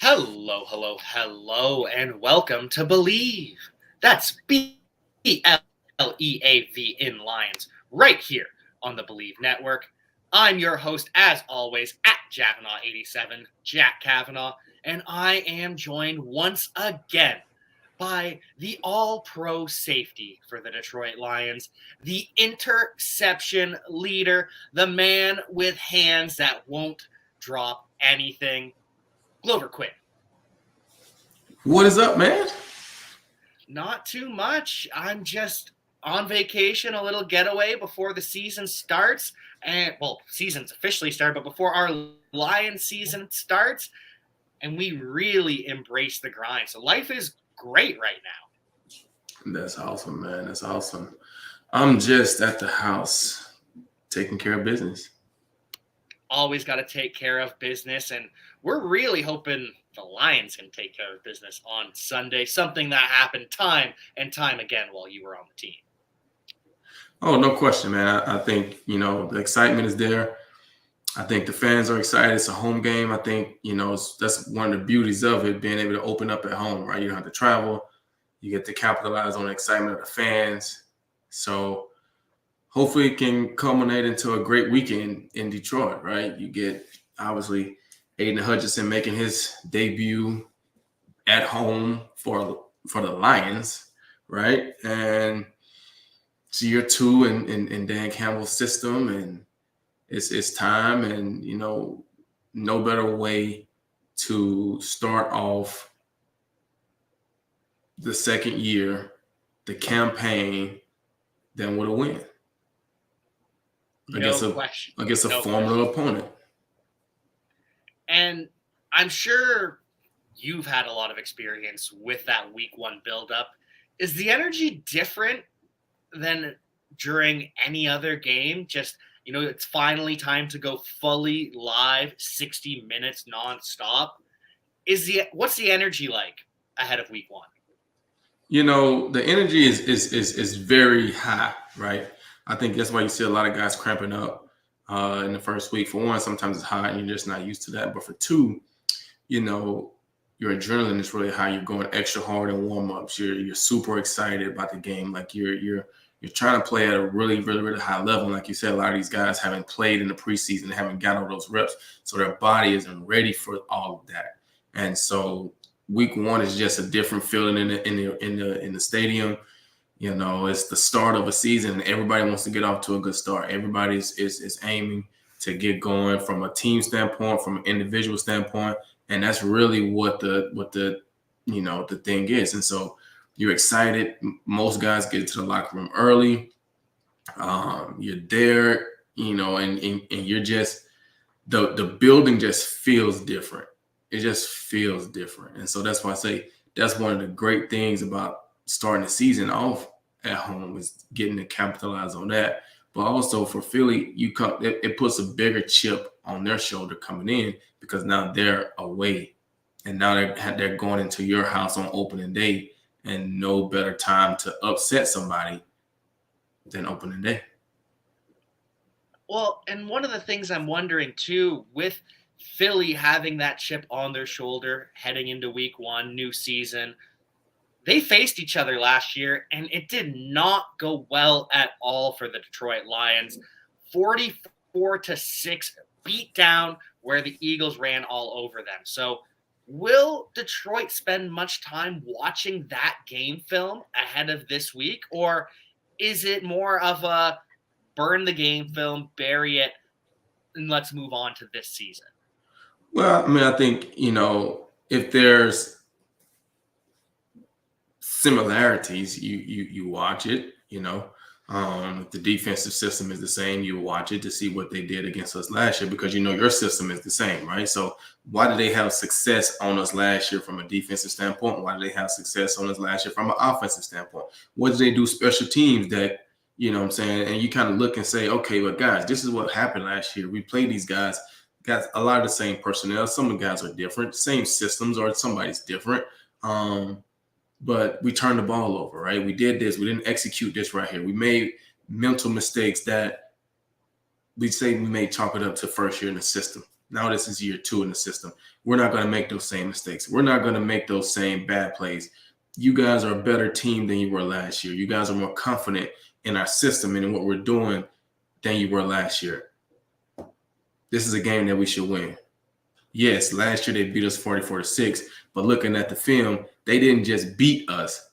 Hello, hello, hello, and welcome to Bleav. That's Bleav in Lions, right here on the Bleav Network. I'm your host, as always, at Javanaugh87, Jack Kavanaugh, and I am joined once again by the all pro safety for the Detroit Lions, the interception leader, the man with hands that won't drop anything, Glover Quinn. What is up, man? Not too much. I'm just on vacation, a little getaway before the season starts. And well, season's officially started, but before our Lion season starts, and we really embrace the grind. So life is great right now. That's awesome, man. That's awesome. I'm just at the house taking care of business. Always got to take care of business, and we're really hoping the Lions can take care of business on Sunday, something that happened time and time again while you were on the team. Oh, no question, man. I think, the excitement is there. I think the fans are excited. It's a home game. I think, that's one of the beauties of it, being able to open up at home, right? You don't have to travel. You get to capitalize on the excitement of the fans. So hopefully it can culminate into a great weekend in Detroit, right? You get, obviously, Aiden Hutchinson making his debut at home for the Lions, right? And it's year two in Dan Campbell's system, and it's time, and no better way to start off the second year, the campaign, than with a win against a formidable opponent. And I'm sure you've had a lot of experience with that week one buildup. Is the energy different than during any other game? Just, it's finally time to go fully live, 60 minutes nonstop. What's the energy like ahead of week one? The energy is very high, right? I think that's why you see a lot of guys cramping up in the first week. For one, sometimes it's high and you're just not used to that. But for two, your adrenaline is really high. You're going extra hard in warm-ups. You're super excited about the game. Like you're trying to play at a really, really, really high level. Like you said, a lot of these guys haven't played in the preseason, they haven't got all those reps, so their body isn't ready for all of that. And so week one is just a different feeling in the stadium. It's the start of a season, and everybody wants to get off to a good start. Everybody is aiming to get going from a team standpoint, from an individual standpoint, and that's really what the thing is. And so you're excited. Most guys get to the locker room early. You're there, and you're just the building just feels different. It just feels different. And so that's why I say that's one of the great things about starting the season off at home, is getting to capitalize on that. But also for Philly, it puts a bigger chip on their shoulder coming in, because now they're away, and now they're going into your house on opening day, and no better time to upset somebody than opening day. Well, and one of the things I'm wondering too, with Philly having that chip on their shoulder heading into week one, new season, they faced each other last year, and it did not go well at all for the Detroit Lions. 44-6 beat down where the Eagles ran all over them. So will Detroit spend much time watching that game film ahead of this week, or is it more of a burn the game film, bury it, and let's move on to this season? Well, I mean, I think, if there's similarities, you watch it. If the defensive system is the same, you watch it to see what they did against us last year, because your system is the same, right? So why did they have success on us last year from a defensive standpoint? Why did they have success on us last year from an offensive standpoint? What did they do special teams that, what I'm saying? And you kind of look and say, okay, but guys, this is what happened last year. We played these guys, got a lot of the same personnel. Some of the guys are different, same systems, or somebody's different. But we turned the ball over, right? We did this. We didn't execute this right here. We made mental mistakes that we say we may chalk it up to first year in the system. Now this is year 2 in the system. We're not going to make those same mistakes. We're not going to make those same bad plays. You guys are a better team than you were last year. You guys are more confident in our system and in what we're doing than you were last year. This is a game that we should win. Yes, last year they beat us 44-6, but looking at the film, they didn't just beat us.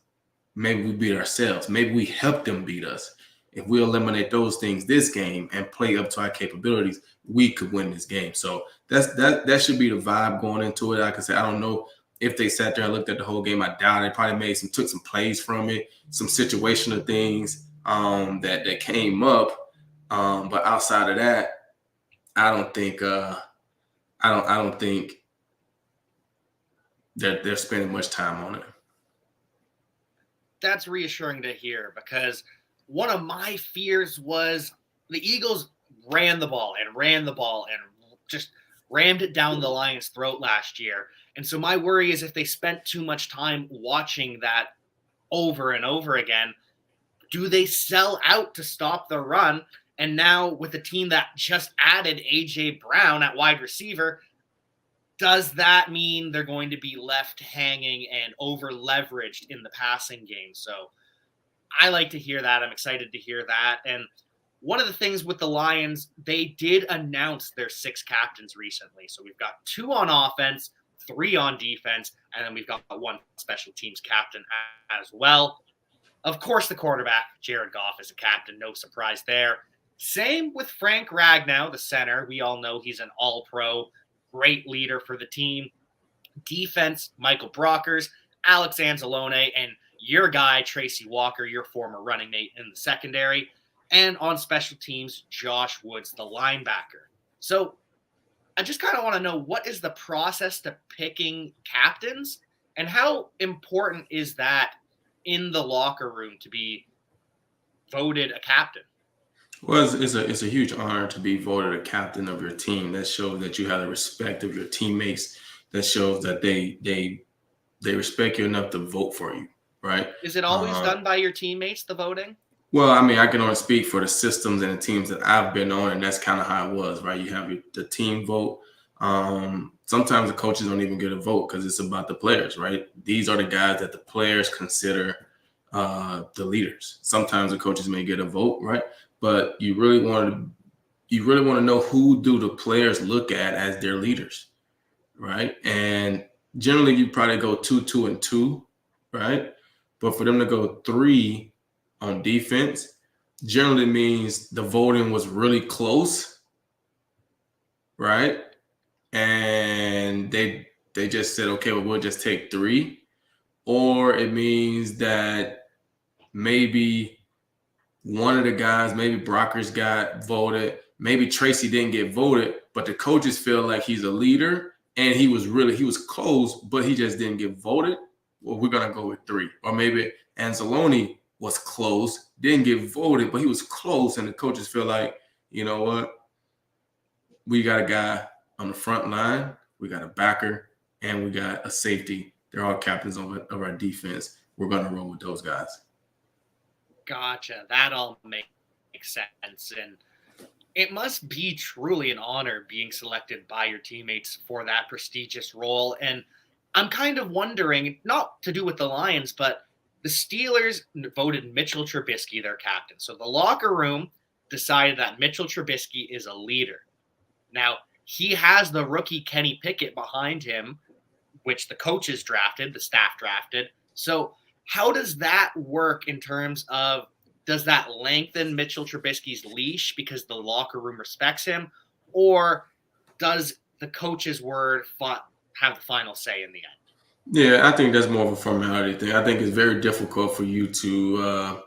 Maybe we beat ourselves. Maybe we helped them beat us. If we eliminate those things this game and play up to our capabilities, we could win this game. So that should be the vibe going into it. Like I said, I don't know if they sat there and looked at the whole game. I doubt it. Probably took some plays from it, some situational things that came up. But outside of that, I don't think they're spending much time on it. That's reassuring to hear, because one of my fears was the Eagles ran the ball and just rammed it down the Lions' throat last year. And so my worry is if they spent too much time watching that over and over again, do they sell out to stop the run? And now with the team that just added A.J. Brown at wide receiver, does that mean they're going to be left hanging and over-leveraged in the passing game? So I like to hear that. I'm excited to hear that. And one of the things with the Lions, they did announce their 6 captains recently. So we've got 2 on offense, 3 on defense, and then we've got 1 special teams captain as well. Of course, the quarterback, Jared Goff, is a captain. No surprise there. Same with Frank Ragnow, the center. We all know he's an all-pro, great leader for the team. Defense, Michael Brockers, Alex Anzalone, and your guy, Tracy Walker, your former running mate in the secondary. And on special teams, Josh Woods, the linebacker. So I just kind of want to know, what is the process to picking captains, and how important is that in the locker room to be voted a captain? Well, it's a huge honor to be voted a captain of your team. That shows that you have the respect of your teammates. That shows that they respect you enough to vote for you, right? Is it always done by your teammates, the voting? Well, I mean, I can only speak for the systems and the teams that I've been on, and that's kind of how it was, right? You have the team vote. Sometimes the coaches don't even get a vote because it's about the players, right? These are the guys that the players consider the leaders. Sometimes the coaches may get a vote, right? But you really want to know, who do the players look at as their leaders, right? And generally, you probably go 2, 2, and 2, right? But for them to go 3 on defense generally means the voting was really close, right? And they just said, okay, well, we'll just take 3. Or it means that maybe one of the guys, maybe Brockers got voted, maybe Tracy didn't get voted, but the coaches feel like he's a leader and he was close, but he just didn't get voted. Well, we're going to go with 3. Or maybe Anzalone was close, didn't get voted, but he was close, and the coaches feel like, you know what? We got a guy on the front line, we got a backer, and we got a safety. They're all captains of our defense. We're going to roll with those guys. Gotcha. That all makes sense. And it must be truly an honor being selected by your teammates for that prestigious role. And I'm kind of wondering, not to do with the Lions, but the Steelers voted Mitchell Trubisky their captain. So the locker room decided that Mitchell Trubisky is a leader. Now, he has the rookie Kenny Pickett behind him, which the coaches drafted, the staff drafted. So how does that work in terms of, does that lengthen Mitchell Trubisky's leash because the locker room respects him? Or does the coach's word have the final say in the end? Yeah, I think that's more of a formality thing. I think it's very difficult for you to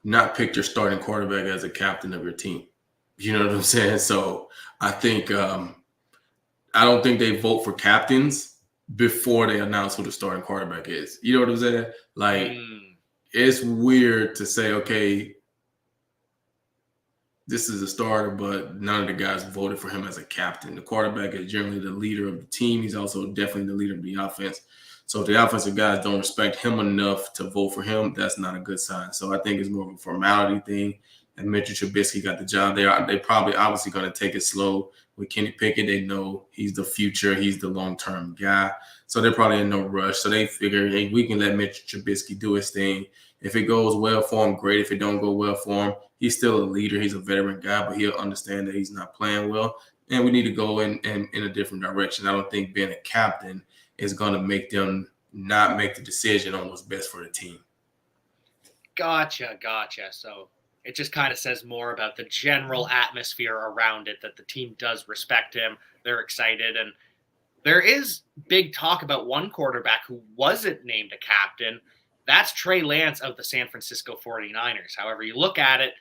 not pick your starting quarterback as a captain of your team. You know what I'm saying? So I think I don't think they vote for captains before they announce who the starting quarterback is. You know what I'm saying? Like, it's weird to say, okay, this is a starter, but none of the guys voted for him as a captain. The quarterback is generally the leader of the team. He's also definitely the leader of the offense. So if the offensive guys don't respect him enough to vote for him, that's not a good sign. So I think it's more of a formality thing. and Mitchell Trubisky got the job. They probably obviously going to take it slow with Kenny Pickett. They know he's the future. He's the long-term guy. So they're probably in no rush. So they figure, hey, we can let Mitchell Trubisky do his thing. If it goes well for him, great. If it don't go well for him, he's still a leader. He's a veteran guy, but he'll understand that he's not playing well. And we need to go in a different direction. I don't think being a captain is going to make them not make the decision on what's best for the team. Gotcha. So it just kind of says more about the general atmosphere around it, that the team does respect him. They're excited. And there is big talk about one quarterback who wasn't named a captain. That's Trey Lance of the San Francisco 49ers. However, you look at it,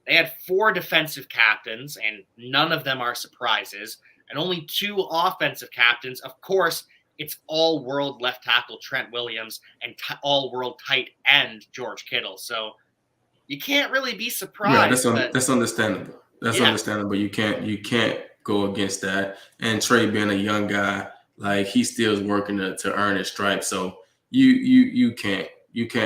they had 4 defensive captains, and none of them are surprises, and only 2 offensive captains. Of course, it's all-world left tackle Trent Williams and all-world tight end George Kittle. So you can't really be surprised. Yeah, that's understandable. That's understandable. You can't go against that. And Trey being a young guy, like he still is working to earn his stripes. So you can't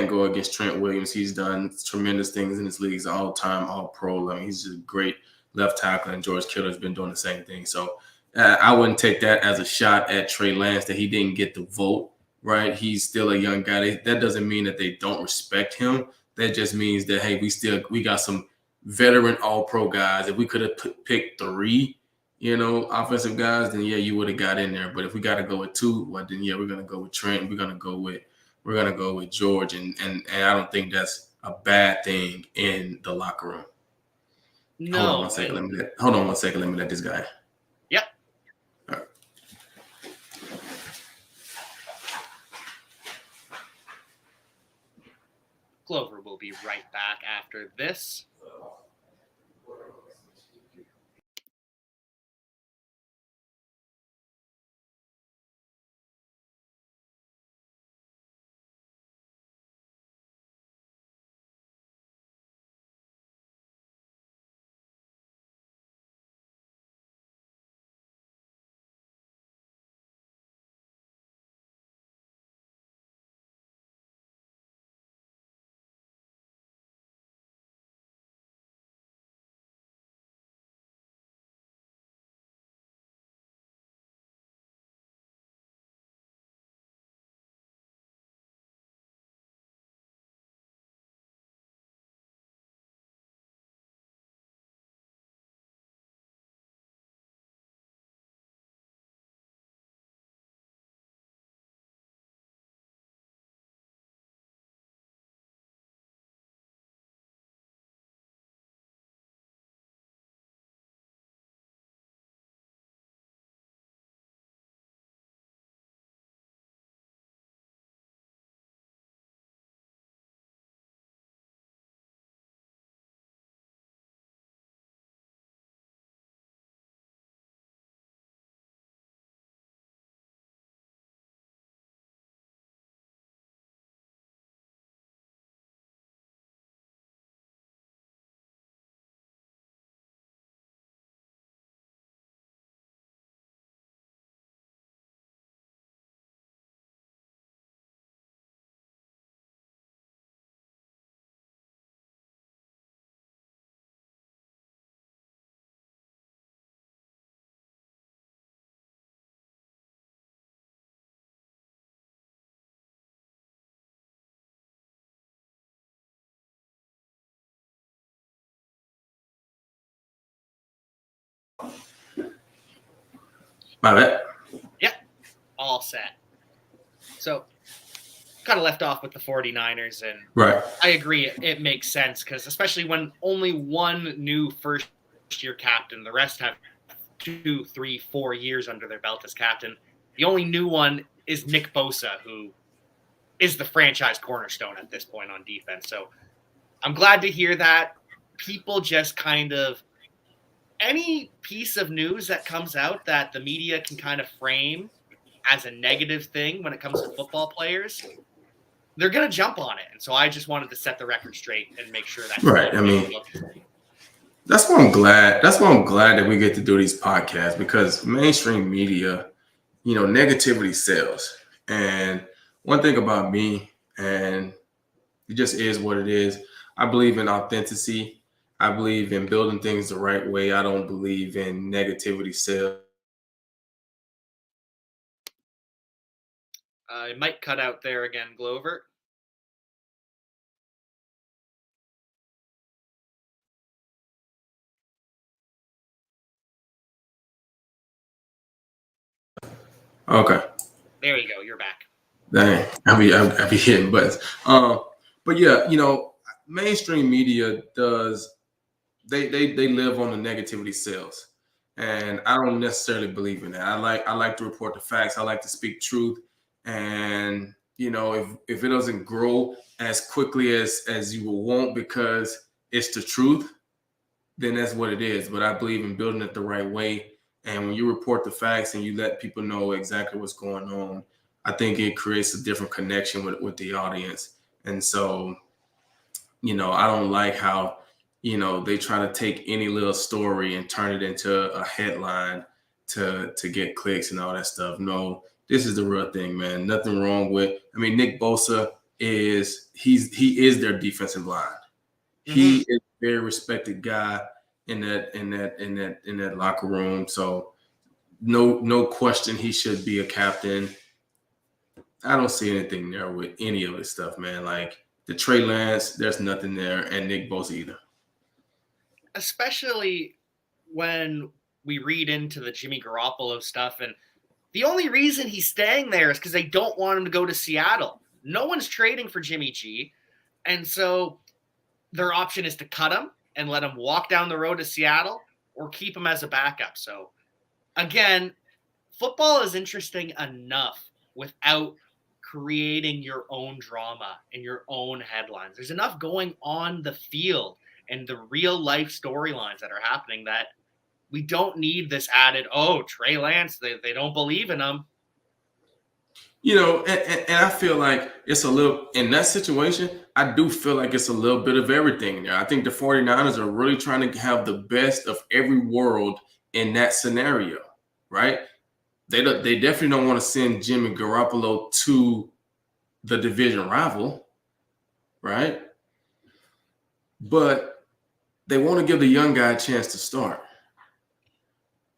go against Trent Williams. He's done tremendous things in this league. He's an all-time, all-pro. I mean, he's just a great left tackle, and George Kittle has been doing the same thing. So I wouldn't take that as a shot at Trey Lance that he didn't get the vote, right? He's still a young guy. That doesn't mean that they don't respect him. That just means that, hey, we got some veteran all-pro guys. If we could have picked 3, offensive guys, then, yeah, you would have got in there. But if we got to go with 2, well, then, yeah, we're going to go with Trent. We're going to go with George. And I don't think that's a bad thing in the locker room. No. Hold on one second. Let me let this guy. Yep. All right. Glover will be right back after this. My bad. Yep. All set. So kind of left off with the 49ers, and right. I agree. It makes sense because especially when only one new first-year captain, the rest have 2, 3, 4 years under their belt as captain. The only new one is Nick Bosa, who is the franchise cornerstone at this point on defense. So I'm glad to hear that. People just kind of any piece of news that comes out that the media can kind of frame as a negative thing when it comes to football players, they're going to jump on it. And so I just wanted to set the record straight and make sure that's right. I mean, that's why I'm glad. That's why I'm glad that we get to do these podcasts, because mainstream media, negativity sells. And one thing about me, and it just is what it is, I believe in authenticity. I Bleav in building things the right way. I don't Bleav in negativity sales. It might cut out there again, Glover. Okay. There you go. You're back. Dang, I be hitting buttons. But yeah, mainstream media does they live on the negativity sales, and I don't necessarily Bleav in that. I like to report the facts. I like to speak truth, and if it doesn't grow as quickly as you will want because it's the truth, then that's what it is. But I Bleav in building it the right way. And when you report the facts and you let people know exactly what's going on, I think it creates a different connection with the audience. And so, I don't like how, they try to take any little story and turn it into a headline to get clicks and all that stuff. No, this is the real thing, man. Nothing wrong with. I mean, Nick Bosa he is their defensive line. He is a very respected guy in that locker room. So no question he should be a captain. I don't see anything there with any of this stuff, man. Like the Trey Lance, there's nothing there, and Nick Bosa either. Especially when we read into the Jimmy Garoppolo stuff, and the only reason he's staying there is because they don't want him to go to Seattle. No one's trading for Jimmy G, and so their option is to cut him and let him walk down the road to Seattle or keep him as a backup. So again, football is interesting enough without creating your own drama and your own headlines. There's enough going on the field and the real life storylines that are happening that we don't need this added, Trey Lance, they don't Bleav in him. And I feel like it's a little, in that situation, I do feel like it's a little bit of everything there. I think the 49ers are really trying to have the best of every world in that scenario, right? They definitely don't want to send Jimmy Garoppolo to the division rival, right? But they want to give the young guy a chance to start.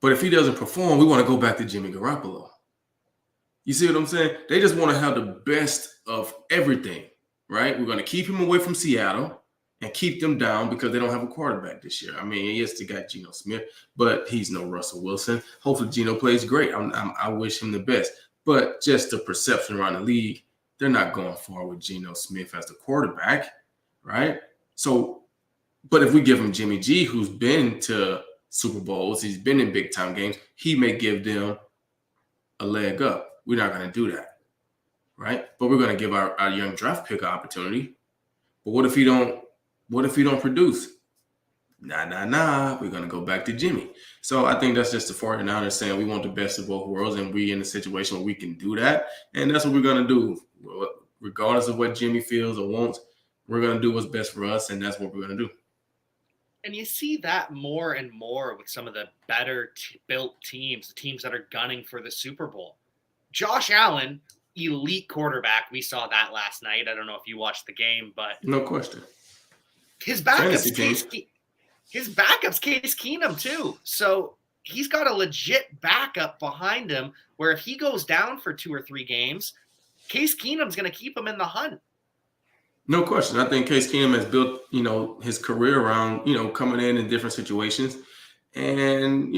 But if he doesn't perform, we want to go back to Jimmy Garoppolo. You see what I'm saying? They just want to have the best of everything, right? We're going to keep him away from Seattle and keep them down because they don't have a quarterback this year. I mean, yes, they got Geno Smith, but he's no Russell Wilson. Hopefully, Geno plays great. I wish him the best. But just the perception around the league, they're not going far with Geno Smith as the quarterback, right? So, but if we give him Jimmy G, who's been to Super Bowls, he's been in big time games, he may give them a leg up. We're not going to do that, right? But we're going to give our young draft pick an opportunity. But what if he don't produce? Nah. We're going to go back to Jimmy. So I think that's just the 49ers saying we want the best of both worlds, and we're in a situation where we can do that. And that's what we're going to do. Regardless of what Jimmy feels or wants, we're going to do what's best for us, and that's what we're going to do. And you see that more and more with some of the better built teams, the teams that are gunning for the Super Bowl. Josh Allen, elite quarterback. We saw that last night. I don't know if you watched the game, but no question. His backup's Case Keenum too. So he's got a legit backup behind him where if he goes down for 2 or 3 games, Case Keenum's going to keep him in the hunt. No question. I think Case Keenum has built, his career around, coming in different situations and,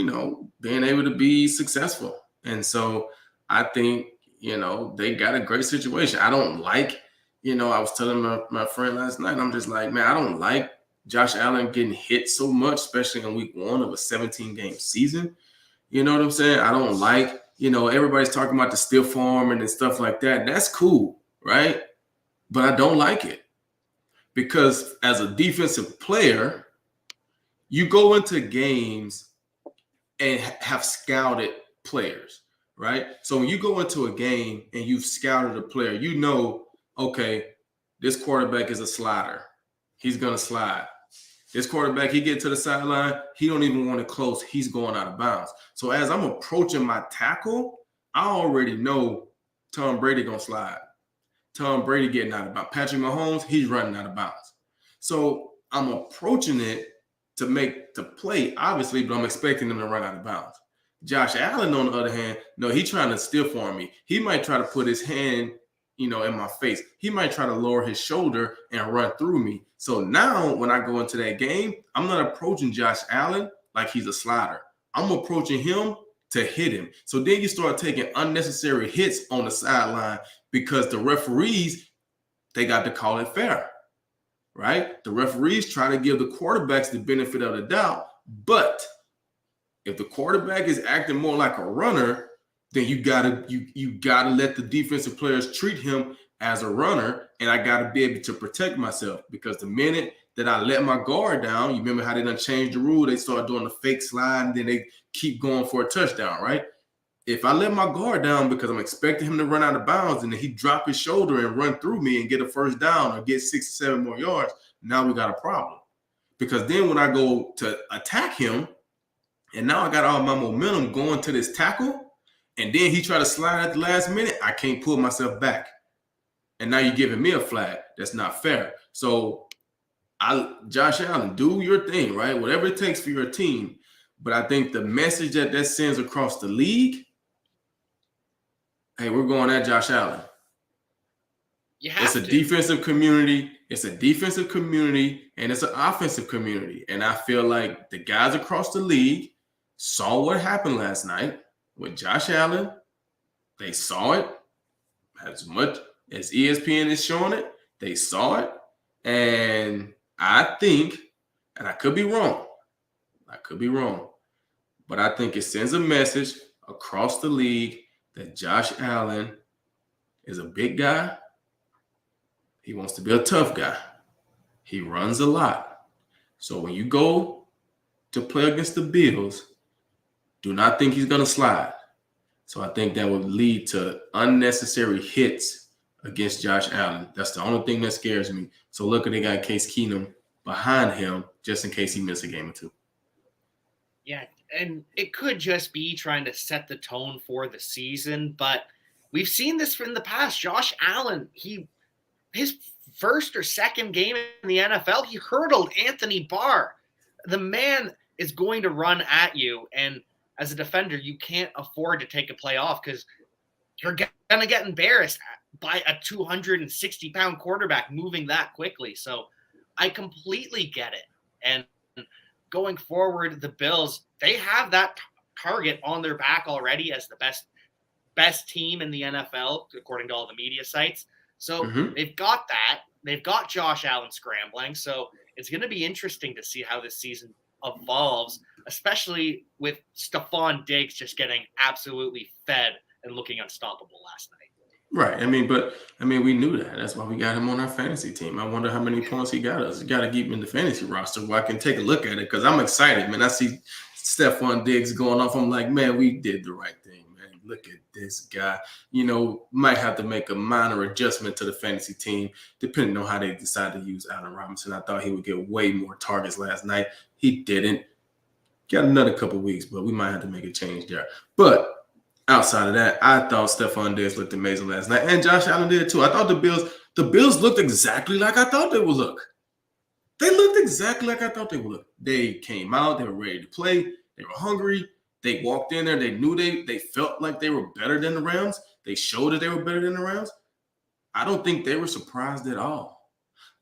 being able to be successful. And so I think, they got a great situation. I don't like, I was telling my friend last night, I'm just like, man, I don't like Josh Allen getting hit so much, especially in week 1 of a 17-game season. You know what I'm saying? I don't like, everybody's talking about the stiff arm and stuff like that. That's cool, right? But I don't like it because as a defensive player, you go into games and have scouted players, right? So when you go into a game and you've scouted a player, okay, this quarterback is a slider. He's going to slide. This quarterback, he get to the sideline, he don't even want it close. He's going out of bounds. So as I'm approaching my tackle, I already know Tom Brady going to slide. Tom Brady getting out of bounds. Patrick Mahomes, he's running out of bounds. So I'm approaching it to play, obviously, but I'm expecting them to run out of bounds. Josh Allen, on the other hand, no, he's trying to stiff arm me. He might try to put his hand, in my face. He might try to lower his shoulder and run through me. So now when I go into that game, I'm not approaching Josh Allen like he's a slider. I'm approaching him to hit him. So then you start taking unnecessary hits on the sideline because the referees, they got to call it fair, right? The referees try to give the quarterbacks the benefit of the doubt, but if the quarterback is acting more like a runner, then you gotta let the defensive players treat him as a runner, and I gotta be able to protect myself, because the minute that I let my guard down, you remember how they done changed the rule? They start doing the fake slide, and then they keep going for a touchdown, right? If I let my guard down because I'm expecting him to run out of bounds and then he drop his shoulder and run through me and get a first down or get 6 or 7 more yards, now we got a problem. Because then when I go to attack him, and now I got all my momentum going to this tackle, and then he try to slide at the last minute, I can't pull myself back. And now you're giving me a flag. That's not fair. So Josh Allen, do your thing, right? Whatever it takes for your team. But I think the message that sends across the league, hey, we're going at Josh Allen. It's a defensive community. It's a defensive community, and it's an offensive community. And I feel like the guys across the league saw what happened last night with Josh Allen. They saw it as much as ESPN is showing it. They saw it. And I think, and I could be wrong, but I think it sends a message across the league that Josh Allen is a big guy. He wants to be a tough guy. He runs a lot. So when you go to play against the Bills, do not think he's going to slide. So I think that would lead to unnecessary hits against Josh Allen. That's the only thing that scares me. So look, they got Case Keenum behind him just in case he misses a game or two. Yeah, and it could just be trying to set the tone for the season, but we've seen this in the past. Josh Allen, his first or second game in the NFL, he hurdled Anthony Barr. The man is going to run at you, and as a defender, you can't afford to take a play off because you're going to get embarrassed by a 260-pound quarterback moving that quickly. So I completely get it. And going forward, the Bills, they have that target on their back already as the best team in the NFL, according to all the media sites. So They've got that. They've got Josh Allen scrambling. So it's going to be interesting to see how this season evolves, especially with Stephon Diggs just getting absolutely fed and looking unstoppable last night. Right. We knew that. That's why we got him on our fantasy team. I wonder how many points he got us. You got to keep him in the fantasy roster where I can take a look at it, because I'm excited, man. I see Stephon Diggs going off. I'm like, man, we did the right thing, man. Look at this guy. Might have to make a minor adjustment to the fantasy team depending on how they decide to use Allen Robinson. I thought he would get way more targets last night. He didn't. Got another couple of weeks, but we might have to make a change there. But outside of that, I thought Stephon Diggs looked amazing last night, and Josh Allen did too. I thought the Bills looked exactly like I thought they would look. They looked exactly like I thought they would look. They came out, they were ready to play, they were hungry, they walked in there, they knew they felt like they were better than the Rams. They showed that they were better than the Rams. I don't think they were surprised at all.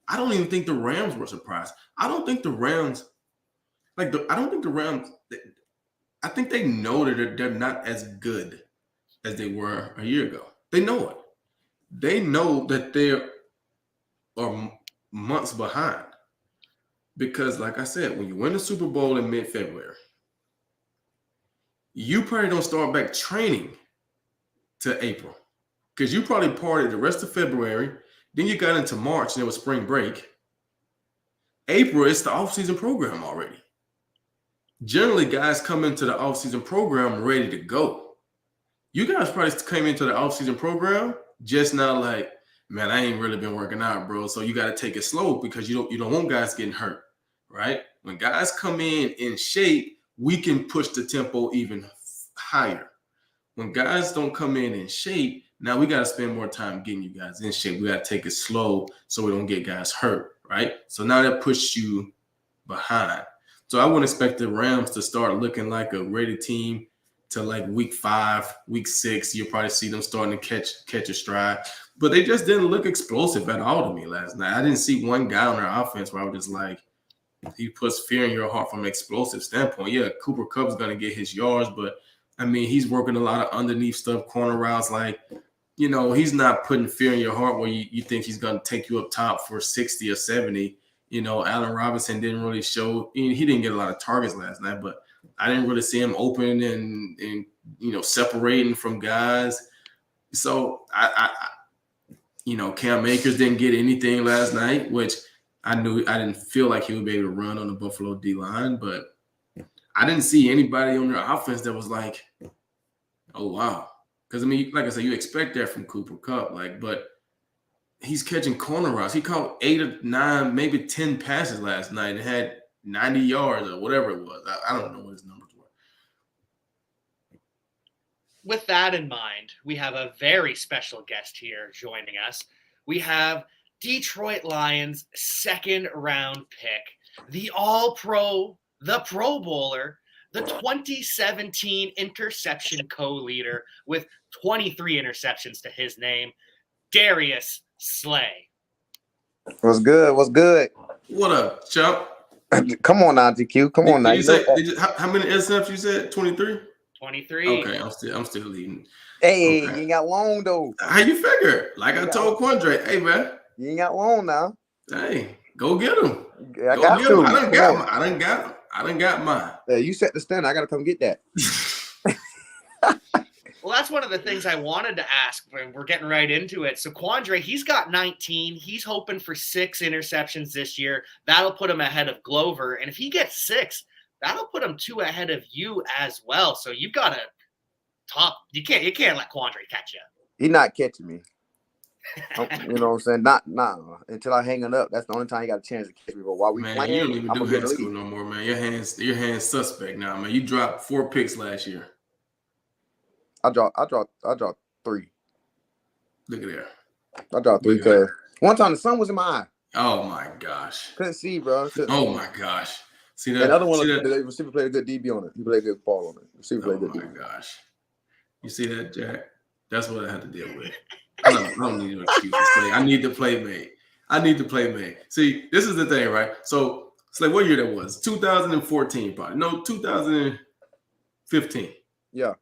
I don't even think the Rams were surprised. I think the Rams, I think they know that they're not as good as they were a year ago. They know it. They know that they are months behind. Because, like I said, when you win the Super Bowl in mid-February, you probably don't start back training to April. Because you probably partied the rest of February. Then you got into March and it was spring break. April, it's the off-season program already. Generally, guys come into the offseason program ready to go. You guys probably came into the offseason program just now like, man, I ain't really been working out, bro. So you got to take it slow because you don't want guys getting hurt, right? When guys come in shape, we can push the tempo even higher. When guys don't come in shape, now we got to spend more time getting you guys in shape. We got to take it slow so we don't get guys hurt, right? So now that pushes you behind. So I wouldn't expect the Rams to start looking like a ready team to like week 5, week 6. You'll probably see them starting to catch a stride. But they just didn't look explosive at all to me last night. I didn't see one guy on their offense where I was just like, he puts fear in your heart from an explosive standpoint. Yeah, Cooper Kupp's going to get his yards, but I mean, he's working a lot of underneath stuff, corner routes. Like, he's not putting fear in your heart where you think he's going to take you up top for 60 or 70. Allen Robinson didn't really show. He didn't get a lot of targets last night, but I didn't really see him open and separating from guys. So Cam Akers didn't get anything last night, which I didn't feel like he would be able to run on the Buffalo D-line, but I didn't see anybody on their offense that was like, oh, wow. Because, I mean, like I said, you expect that from Cooper Kupp, but he's catching corner routes. He caught 8 or 9, maybe 10 passes last night and had 90 yards or whatever it was. I don't know what his numbers were. With that in mind, we have a very special guest here joining us. We have Detroit Lions' second-round pick, the All-Pro, the Pro Bowler, the 2017 interception co-leader with 23 interceptions to his name, Darius Slay. What's good? What's good? What up, Chuck? Come on now, GQ. Come on now. How many interceptions you said? 23? 23. Okay, I'm still leading. Hey, okay. You ain't got long though. How you figure? Like I told Quandre, hey man. You ain't got long now. Hey, go get him. I got to. I done got mine. Hey, you set the standard. I gotta come get that. Well, that's one of the things I wanted to ask when we're getting right into it. So Quandre, he's got 19. He's hoping for 6 interceptions this year. That'll put him ahead of Glover. And if he gets 6, that'll put him 2 ahead of you as well. So you've got a top. You can't let Quandre catch you. He's not catching me. You know what I'm saying? Not until I hang it up. That's the only time you got a chance to catch me. But while we playing, you don't even do high school no more, man. Your hands suspect now, man. You dropped 4 picks last year. I dropped 3. Look at there. I dropped 3 because one time the sun was in my eye. Oh my gosh. Couldn't see, bro. Oh my gosh. See that? Another one. The receiver played a good DB on it. He played a good ball on it. The receiver played good. Oh my gosh. You see that, Jack? That's what I had to deal with. I don't need no excuses. I need the playmate. See, this is the thing, right? So it's like what year that was? 2014, probably. No, 2015. Yeah.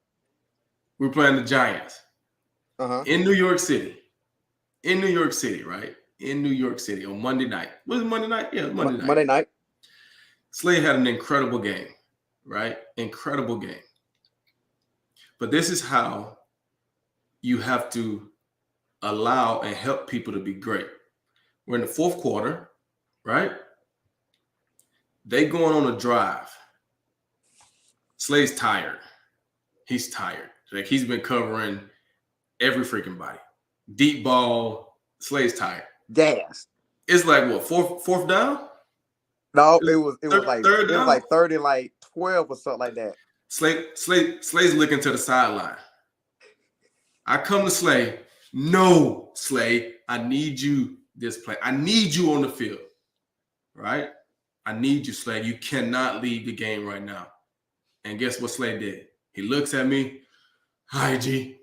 We're playing the Giants. In New York City, right? In New York City on Monday night. Was it Monday night? Yeah, Monday night. Monday night. Slade had an incredible game, right? Incredible game. But this is how you have to allow and help people to be great. We're in the 4th quarter, right? They going on a drive. Slade's tired. He's tired. Like he's been covering every freaking body. Deep ball, Slade's tired. Gas. It's like what, fourth down? No, it was like third down? It was like 30, like 12 or something like that. Slade's looking to the sideline. I come to Slade. No, Slade, I need you this play. I need you on the field. Right? I need you, Slade. You cannot leave the game right now. And guess what Slade did? He looks at me. Hi, G.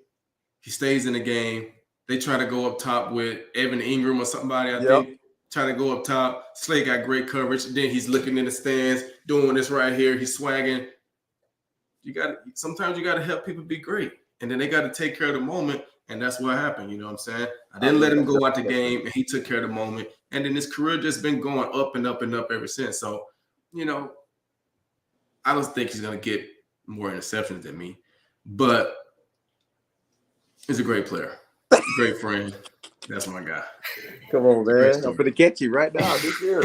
He stays in the game. They try to go up top with Evan Ingram or somebody, I think. Try to go up top. Slade got great coverage. Then he's looking in the stands, doing this right here. He's swagging. Sometimes you got to help people be great. And then they got to take care of the moment. And that's what happened. You know what I'm saying? I didn't let him go out the game, and he took care of the moment. And then his career just been going up and up and up ever since. So, I don't think he's going to get more interceptions than me. But he's a great player. Great friend. That's my guy. Come on, man. I'm going to catch you right now this year.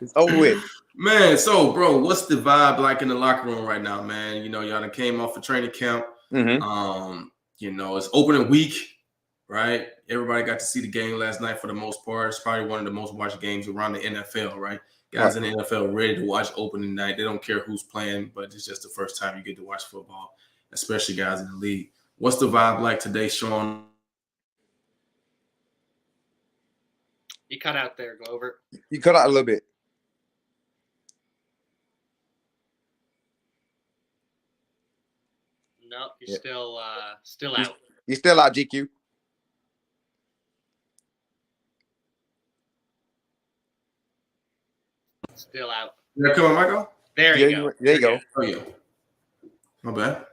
It's over with. Man, so, bro, what's the vibe like in the locker room right now, man? Y'all done came off a training camp. Mm-hmm. It's opening week, right? Everybody got to see the game last night for the most part. It's probably one of the most watched games around the NFL, right? Guys in the NFL ready to watch opening night. They don't care who's playing, but it's just the first time you get to watch football, especially guys in the league. What's the vibe like today, Sean? You cut out there, Glover. You cut out a little bit. No, you're Yeah. still out. He's still out, GQ. Still out. You come on, Michael? There you go. There you go. Oh yeah. My bad.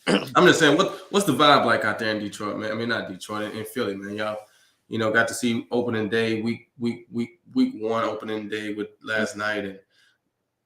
I'm just saying, what's the vibe like out there in Detroit, man? I mean, not Detroit, in Philly, man. Y'all, got to see opening day, week one opening day with last night, and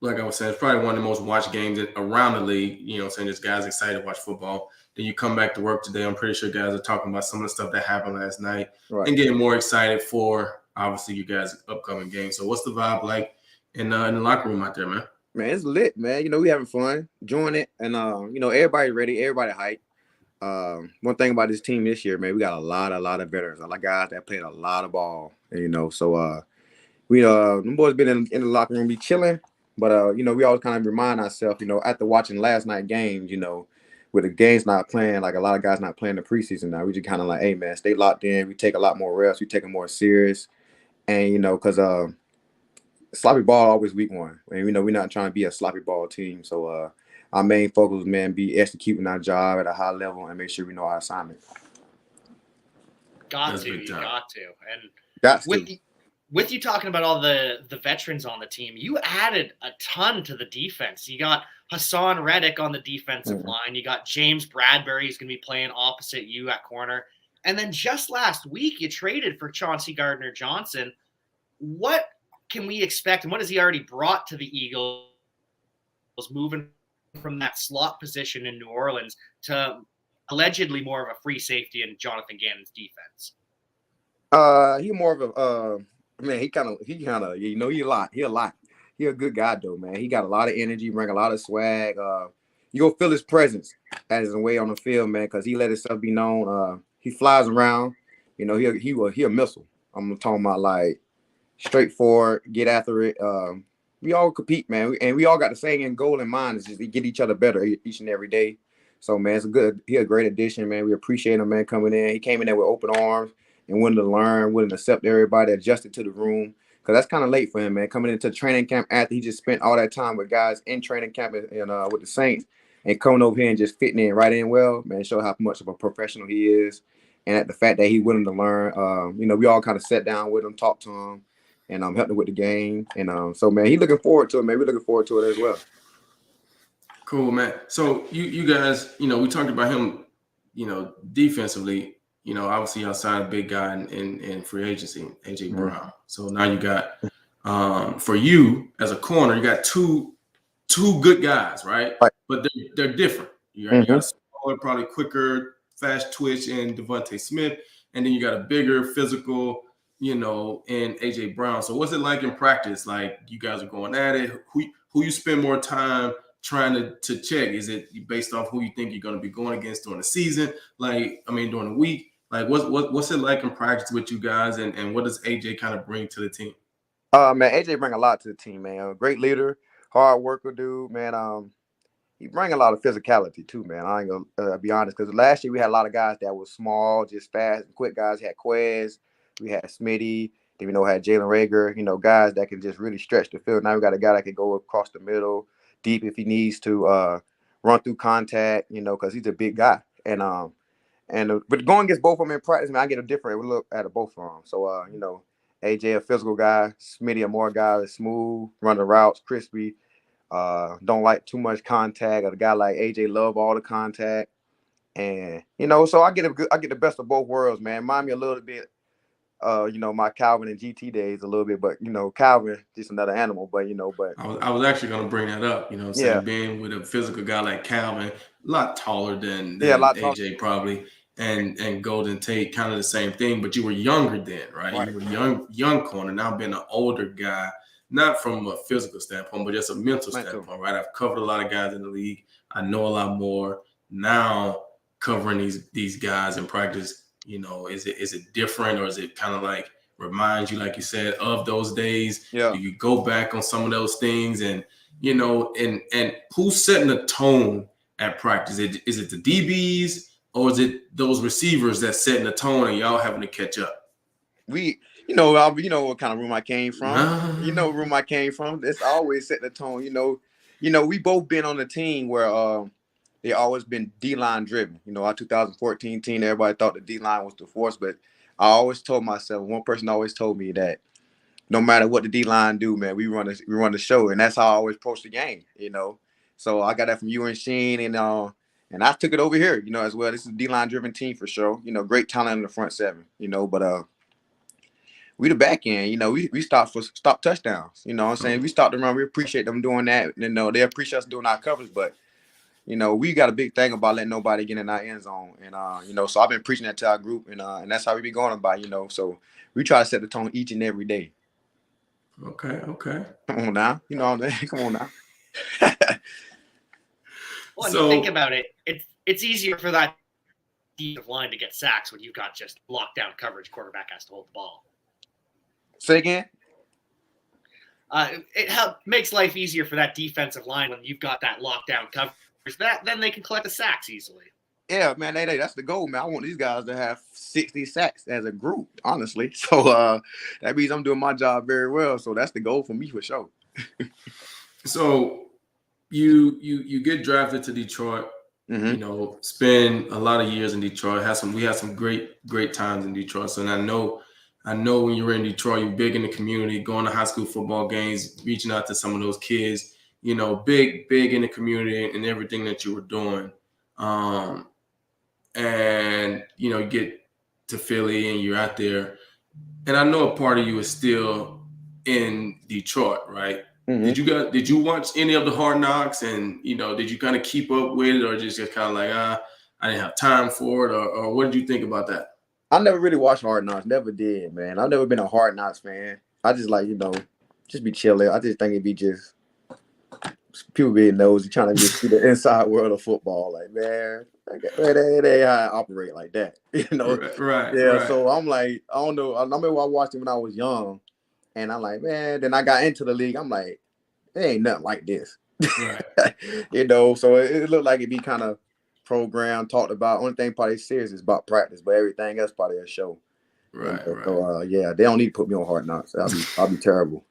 like I was saying, it's probably one of the most watched games around the league. Saying this guys excited to watch football. Then you come back to work today. I'm pretty sure guys are talking about some of the stuff that happened last night and getting more excited for obviously you guys' upcoming game. So what's the vibe like in the locker room out there, man? Man, it's lit, man. We having fun, enjoying it, and everybody ready, everybody hyped. One thing about this team this year, man, we got a lot of veterans, a lot of guys that played a lot of ball, and so we them boys been in the locker room, be chilling, but we always kind of remind ourselves, after watching last night games, with the games not playing, like a lot of guys not playing the preseason now, we just kind of like, hey man, stay locked in. We take a lot more reps, we take it more serious, and because sloppy ball always week one, and we're not trying to be a sloppy ball team. So our main focus, man, be executing our job at a high level and make sure we know our assignment. Got to. And with you talking about all the veterans on the team, you added a ton to the defense. You got Hassan Reddick on the defensive line. You got James Bradbury who's going to be playing opposite you at corner. And then just last week, you traded for Chauncey Gardner-Johnson. What can we expect, and what has he already brought to the Eagles, moving from that slot position in New Orleans to allegedly more of a free safety in Jonathan Gannon's defense? He more of a man. He kind of he a lot. He a good guy though, man. He got a lot of energy, bring a lot of swag. You go feel his presence as a way on the field, man, because he let himself be known. He flies around. He a missile. I'm talking about like straightforward, get after it. We all compete, man, and we all got the same end goal in mind, is just to get each other better each and every day. So, man, he a great addition, man. We appreciate him, man, coming in. He came in there with open arms and willing to learn, willing to accept everybody, adjusted to the room, because that's kind of late for him, man, coming into training camp after he just spent all that time with guys in training camp and with the Saints, and coming over here and just fitting in right in well, man, show how much of a professional he is, and at the fact that he's willing to learn. We all kind of sat down with him, talked to him, and helped him with the game. And so, man, he's looking forward to it, man. We're looking forward to it as well. Cool, man. So you guys, we talked about him, defensively, obviously y'all signed a big guy in free agency, AJ Brown. So now you got, for you as a corner, you got two good guys, right? But they're different. You got a smaller, probably quicker, fast twitch in Devontae Smith, and then you got a bigger, physical, in AJ Brown. So what's it like in practice? Like you guys are going at it. Who you spend more time trying to check? Is it based off who you think you're going to be going against during the season? During the week? Like what's it like in practice with you guys, and what does AJ kind of bring to the team? Man, AJ bring a lot to the team, man. Great leader, hard worker, dude, man. He bring a lot of physicality too, man. I ain't gonna be honest, because last year we had a lot of guys that were small, just fast and quick guys. We had Quez, we had Smitty, then had Jalen Rager, guys that can just really stretch the field. Now we got a guy that can go across the middle, deep if he needs to, run through contact, because he's a big guy. But going against both of them in practice, man, I get a different look at both of them. So, AJ a physical guy, Smitty a more guy that's smooth, run the routes, crispy. Don't like too much contact. A guy like AJ love all the contact, and so I get the best of both worlds, man. Remind me a little bit, my Calvin and GT days a little bit, but Calvin just another animal. But I was actually going to bring that up. Being with a physical guy like Calvin, a lot taller than AJ probably, and Golden Tate, kind of the same thing. But you were younger then, right? You were young corner. Now being an older guy. Not from a physical standpoint, but just a mental standpoint, right? I've covered a lot of guys in the league. I know a lot more now covering these guys in practice. Is it different, or is it kind of like reminds you, like you said, of those days? Yeah. Do you go back on some of those things, and and who's setting the tone at practice? Is it the DBs, or is it those receivers that's setting the tone and y'all having to catch up? What kind of room I came from. Room I came from. It's always set the tone. We both been on the team where they always been D-line driven. You know, our 2014 team, everybody thought the D-line was the force, but I always told myself, one person always told me that no matter what the D-line do, man, we run the show, and that's how I always approach the game. You know, so I got that from you and Sheen, and I took it over here. You know, as well. This is a D-line driven team for sure. You know, great talent in the front seven. You know, but we the back end. You know, we stop touchdowns. You know what I'm saying? We stop the run. We appreciate them doing that. You know, they appreciate us doing our covers, but you know, we got a big thing about letting nobody get in our end zone. And you know, so I've been preaching that to our group, and that's how we be going about, you know. So we try to set the tone each and every day. Okay. Come on now. You know what I'm saying? Come on now. Well, so, you think about it, it's easier for that defensive line to get sacks when you've got just lockdown coverage, quarterback has to hold the ball. Say again? It makes life easier for that defensive line when you've got that lockdown coverage. Then they can collect the sacks easily. Yeah, man, that's the goal, man. I want these guys to have 60 sacks as a group, honestly. So that means I'm doing my job very well. So that's the goal for me for sure. So you get drafted to Detroit. Mm-hmm. You know, spend a lot of years in Detroit. We had some great times in Detroit. So I know when you were in Detroit, you're big in the community, going to high school football games, reaching out to some of those kids. You know, big in the community and everything that you were doing. And, you know, you get to Philly and you're out there. And I know a part of you is still in Detroit, right? Mm-hmm. Did you watch any of the Hard Knocks? And, you know, did you kind of keep up with it or just kind of like, I didn't have time for it? Or what did you think about that? I never really watched Hard Knocks. Never did, man. I've never been a Hard Knocks fan. I just like, you know, just be chilling. I just think it'd be just people being nosy, trying to just see the inside world of football. Like, man, they how I operate like that, you know? Right. Yeah. Right. So I'm like, I don't know. I remember I watched it when I was young, and I'm like, man. Then I got into the league. I'm like, it ain't nothing like this, right? You know. So it looked like it'd be kind of programmed, talked about. Only thing probably serious is about practice, but everything else probably a show. Right. So yeah, they don't need to put me on Hard Knocks. I'll be terrible.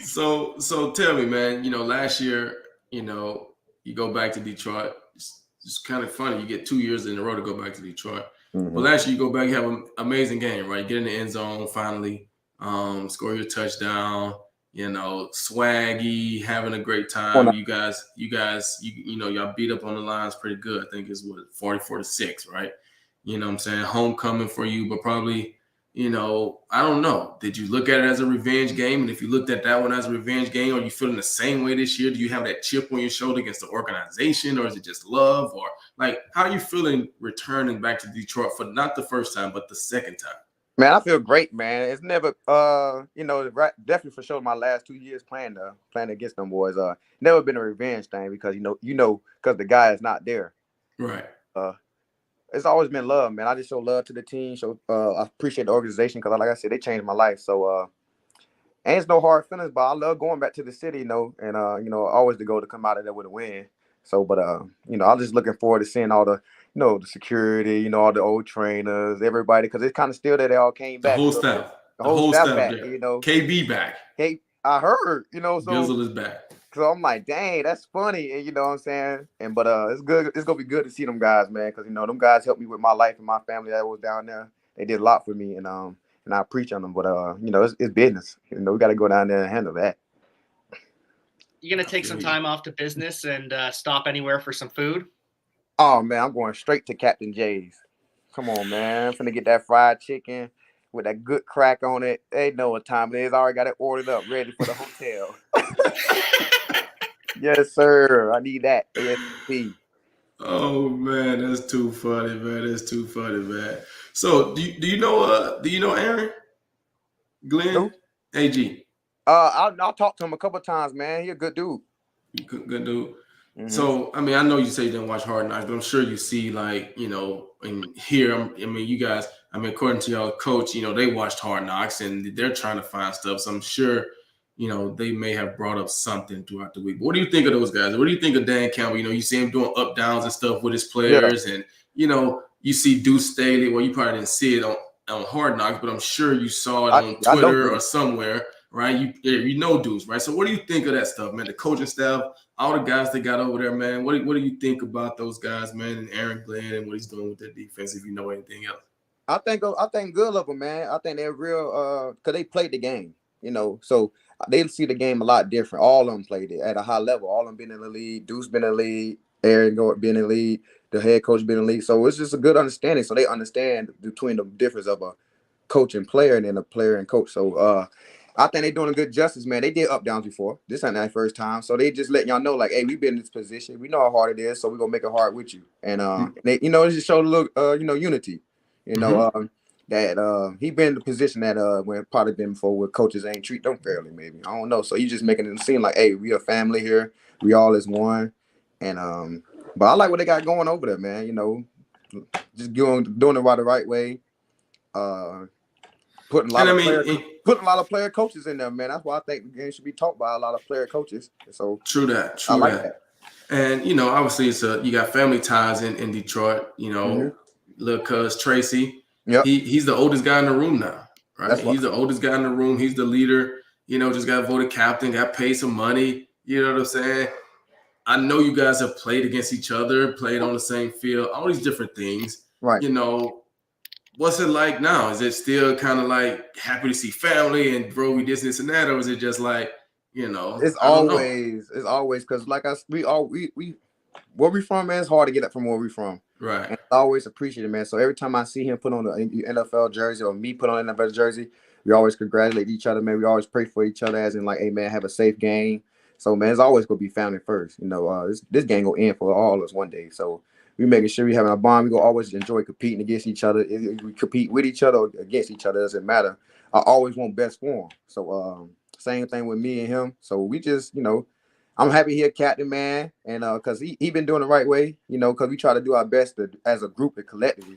So tell me, man, you know, last year, you know, you go back to Detroit. It's kind of funny. You get 2 years in a row to go back to Detroit. Mm-hmm. But last year you go back, you have an amazing game, right? Get in the end zone finally, score your touchdown, you know, swaggy, having a great time. You guys, you know, y'all beat up on the Lions pretty good. I think it's 44-6, right? You know what I'm saying? Homecoming for you, but probably, you know, I don't know. Did you look at it as a revenge game? And if you looked at that one as a revenge game, are you feeling the same way this year? Do you have that chip on your shoulder against the organization, or is it just love? Or like, how are you feeling returning back to Detroit for not the first time, but the second time? Man, I feel great, man. It's never, you know, definitely for sure. My last 2 years playing against them boys, never been a revenge thing because because the guy is not there. Right. It's always been love, man. I just show love to the team. I appreciate the organization because, like I said, they changed my life. So, and it's no hard feelings, but I love going back to the city, you know, and you know, always the goal to come out of there with a win. So, but you know, I'm just looking forward to seeing all the, you know, the security, you know, all the old trainers, everybody, because it's kind of still that they all came back. The whole staff back, there. you know. KB back. Hey, I heard, you know, so Bizzle is back. So I'm like, dang, that's funny, and you know what I'm saying. But it's good. It's gonna be good to see them guys, man, because you know them guys helped me with my life and my family that was down there. They did a lot for me, and I preach on them. But you know, it's business. You know, we got to go down there and handle that. You gonna take some time off to business and stop anywhere for some food? Oh man, I'm going straight to Captain J's. Come on, man, I'm finna get that fried chicken with that good crack on it. They know what time it is. I already got it ordered up, ready for the hotel. Yes, sir. I need that ASAP. Oh man, that's too funny, man. That's too funny, man. So do you know Aaron? Glenn? Who? AG. I'll talk to him a couple of times, man. He's a good dude. Good dude. Mm-hmm. So I mean, I know you say you didn't watch Hard Knocks, but I'm sure you see, like, you know, and here, I mean, you guys, I mean, according to y'all coach, you know, they watched Hard Knocks and they're trying to find stuff. So I'm sure, you know, they may have brought up something throughout the week. But what do you think of those guys? What do you think of Dan Campbell? You know, you see him doing up downs and stuff with his players, and you know, you see Deuce Staley. Well, you probably didn't see it on Hard Knocks, but I'm sure you saw it on Twitter or somewhere. right? You know Deuce, right? So what do you think of that stuff, man? The coaching staff, all the guys they got over there, man. What do you think about those guys, man, and Aaron Glenn and what he's doing with their defense, if you know anything else? I think good of them, man. I think they're real because they played the game, so they see the game a lot different. All of them played it at a high level. All of them been in the league. Deuce been in the league. Aaron Gordon been in the league. The head coach been in the league. So it's just a good understanding. So they understand between the difference of a coach and player and then a player and coach. So I think they're doing a good justice, man. They did up downs before. This ain't their first time. So they just letting y'all know, like, hey, we've been in this position. We know how hard it is, so we're gonna make it hard with you. And they, it just showed a little, unity. That he been in the position that when probably been before where coaches ain't treat them fairly, maybe. I don't know. So you just making it seem like, hey, we a family here. We all is one. And but I like what they got going over there, man. Just doing it the right way. Putting a lot of player coaches in there, man. That's why I think the game should be taught by a lot of player coaches. So true that. I like that. And obviously you got family ties in Detroit. Little cuz Tracy. Yep. He's the oldest guy in the room now, right? He's the oldest guy in the room. He's the leader. Just got voted captain. Got paid some money. You know what I'm saying? I know you guys have played against each other, played on the same field, all these different things. Right. What's it like now? Is it still kind of like happy to see family and bro, we this and that, or is it just like, It's always because like we where we from, man, it's hard to get up from where we from. Right. And I always appreciate it, man. So every time I see him put on the NFL jersey or me put on an NFL jersey, we always congratulate each other, man. We always pray for each other, as in like, hey, man, have a safe game. So, man, it's always gonna be family first. This game gonna end for all of us one day. So we making sure we having a bond. We gonna always enjoy competing against each other. If we compete with each other or against each other, doesn't matter. I always want best for him. So same thing with me and him. So we just, I'm happy he a captain, man, and because he been doing the right way, because we try to do our best as a group and collectively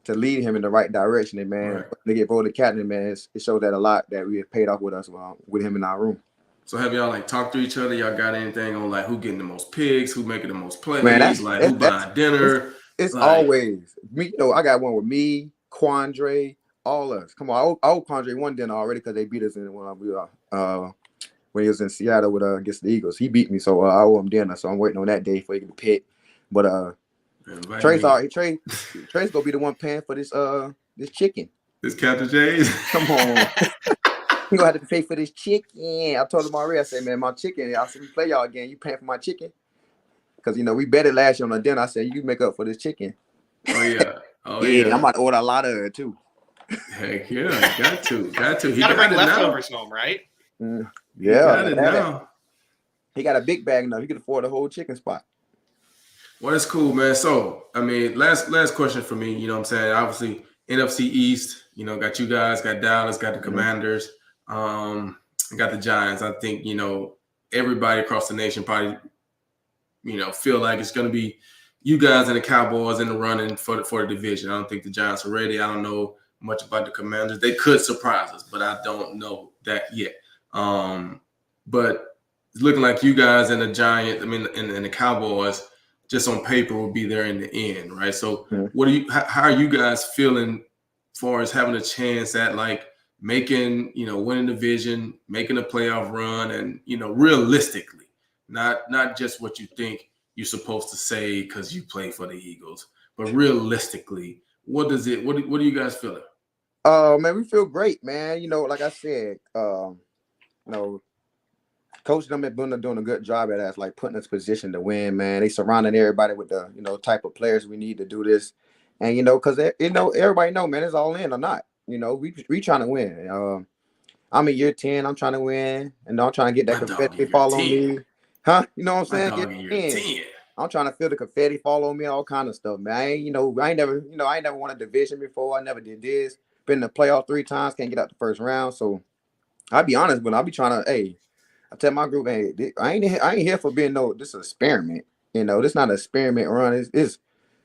to lead him in the right direction. And man, to get voted captain, man, it showed that a lot that we have paid off with us with him in our room. So have y'all like talked to each other? Y'all got anything on like who getting the most picks, who making the most plays, who buying dinner? It's always me. I got one with me, Quandre, all of us. Come on, I owe Quandre one dinner already because they beat us in when he was in Seattle with against the Eagles. He beat me, so I owe him dinner. So I'm waiting on that day for he can pick. But Trey's gonna be the one paying for this chicken. This Captain J's. Come on. He gonna have to pay for this chicken. I told him already. I said, man, my chicken. I said, we play y'all again. You paying for my chicken? Because we betted last year on the dinner. I said, you make up for this chicken. Oh yeah. I'm about to order a lot of it too. Heck yeah, got to. He gotta bring leftovers now. home, right? Yeah. He got a big bag now. He could afford the whole chicken spot. Well, that's cool, man. So, I mean, last question for me. You know what I'm saying? Obviously, NFC East. Got you guys, got Dallas, got the Commanders. Got the Giants. I think, everybody across the nation probably, feel like it's going to be you guys and the Cowboys in the running for the division. I don't think the Giants are ready. I don't know much about the Commanders. They could surprise us, but I don't know that yet. But it's looking like you guys and the Giants, and the Cowboys, just on paper, will be there in the end, right? So how are you guys feeling as far as having a chance at like making, winning the division, making a playoff run, and, realistically, not just what you think you're supposed to say because you play for the Eagles, but realistically, what do you guys feel? Man, we feel great, man. Like I said, Coach them have been doing a good job at us, like putting us in position to win, man. They surrounding everybody with the, type of players we need to do this. And, because, everybody know, man, it's all in or not. We trying to win. I'm in year 10. I'm trying to win. And I'm trying to get that confetti fall on me. Huh? You know what I'm saying? Year 10. I'm trying to feel the confetti fall on me, all kind of stuff, man. I ain't never won a division before. I never did this. Been in the playoff 3 times, can't get out the first round. So I'll be honest, but I'll be trying to, I tell my group, hey, I ain't here for being this experiment. This not an experiment run.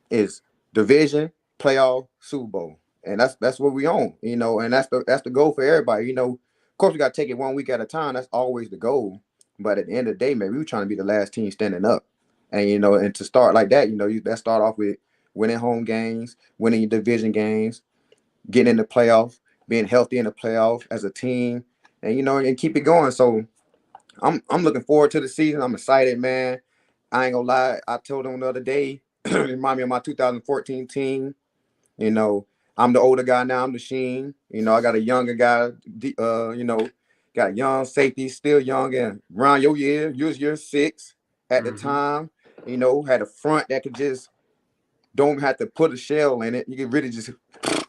It's division, playoff, Super Bowl. And that's what we own, and that's the goal for everybody. Of course we gotta take it 1 week at a time. That's always the goal. But at the end of the day, man, we were trying to be the last team standing up. And and to start like that, that start off with winning home games, winning your division games, getting in the playoff, being healthy in the playoff as a team, and and keep it going. So I'm looking forward to the season. I'm excited, man. I ain't gonna lie. I told them the other day, remind me of my 2014 team. You know, I'm the older guy now. I'm the Sheen. I got a younger guy. Got young safety, still young and around your year. You was year 6 at the time. Had a front that could just don't have to put a shell in it. You can really just,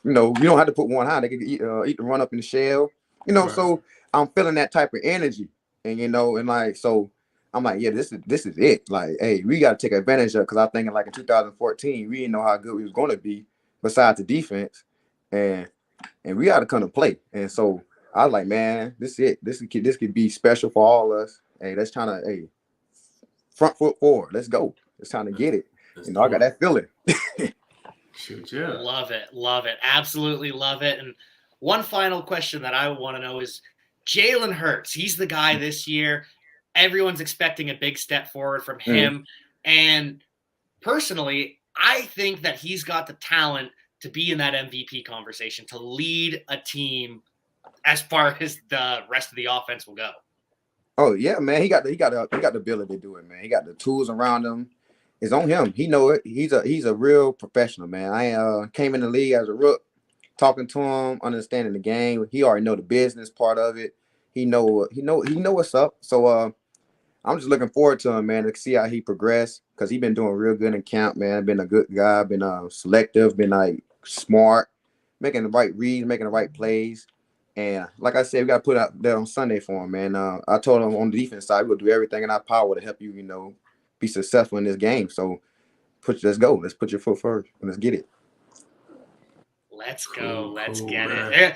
you don't have to put one high. They can eat the run up in the shell. Right. So I'm feeling that type of energy, and and like so. I'm like, yeah, this is it. Like, hey, we got to take advantage of because I think like in 2014, we didn't know how good we was going to be besides the defense, and we got to come to play. And so I was like, man, this is it. This could be special for all of us. Hey, let's try to front foot forward. Let's go. It's time to get it. I got that feeling. Shoot, yeah. Love it. Love it. Absolutely love it. And one final question that I want to know is Jalen Hurts. He's the guy this year. Everyone's expecting a big step forward from him. And personally, I think that he's got the talent to be in that MVP conversation, to lead a team as far as the rest of the offense will go. Oh yeah, man. He got the ability to do it, man. He got the tools around him. It's on him. He know it. He's a real professional, man. I came in the league as a rook, talking to him, understanding the game. He already know the business part of it. He know what's up. So I'm just looking forward to him, man, to see how he progress because he been doing real good in camp, man. Been a good guy, been selective, been like smart, making the right reads, making the right plays. And like I said, we got to put out there on Sunday for him, man. I told him on the defense side, we'll do everything in our power to help you, be successful in this game. So let's go. Let's put your foot first. Let's get it. Let's go. Let's cool, get man. it.